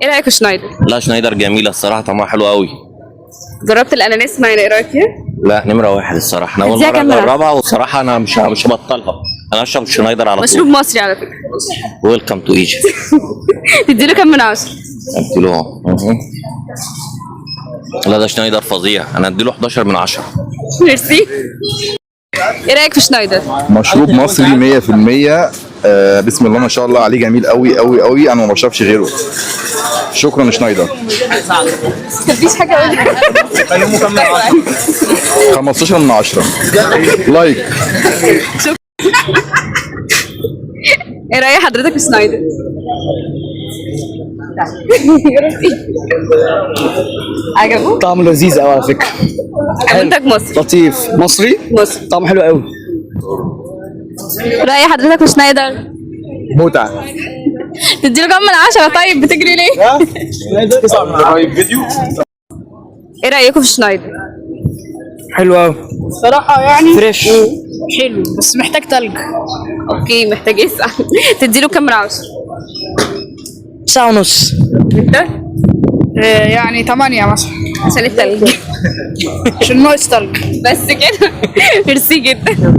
ايه رايك في شنايدر؟ لا شنايدر جميلة الصراحة، طعمها حلو قوي. جربت الاناناس معانا، ايه رايك فيها؟ لا نمرة واحد الصراحة، أنا أول اديها مرة كام مرة؟ أجربها والصراحة أنا مش هبطلها. أنا أشرب شنايدر على مشروب طول. مصري على فكره. ويلكم تو ايجيبت. تديله كام من 10؟ اديله لا ده شنايدر فظيع، أنا أديله 11 من 10. ميرسي. ايه رايك في شنايدر؟ مشروب مصري 100%. بسم الله ما شاء الله عليه، جميل قوي قوي قوي، انا ما بشربش غيره. شكرا شنايدر. مفيش حاجه اقولها. 15 من 10 لايك. ايه راي حضرتك في شنايدر؟ عجبه؟ طعمه لذيذ قوي على فكره. منتج مصري. لطيف مصري. مصري. طعمه حلو قوي. راي حضرتك في شنايدر؟ متعه. تديله كام من 10؟ طيب بتجري ليه؟ ايه رايكم في شنايدر؟ حلو قوي صراحة يعني فريش. حلو بس محتاج تلج. اوكي محتاج يسأل. تديله كام من 10؟ 9.5. انت؟ يعني 8 مثلا عشان التلج. عشان ناقص تلج. بس كده. ميرسي جدا.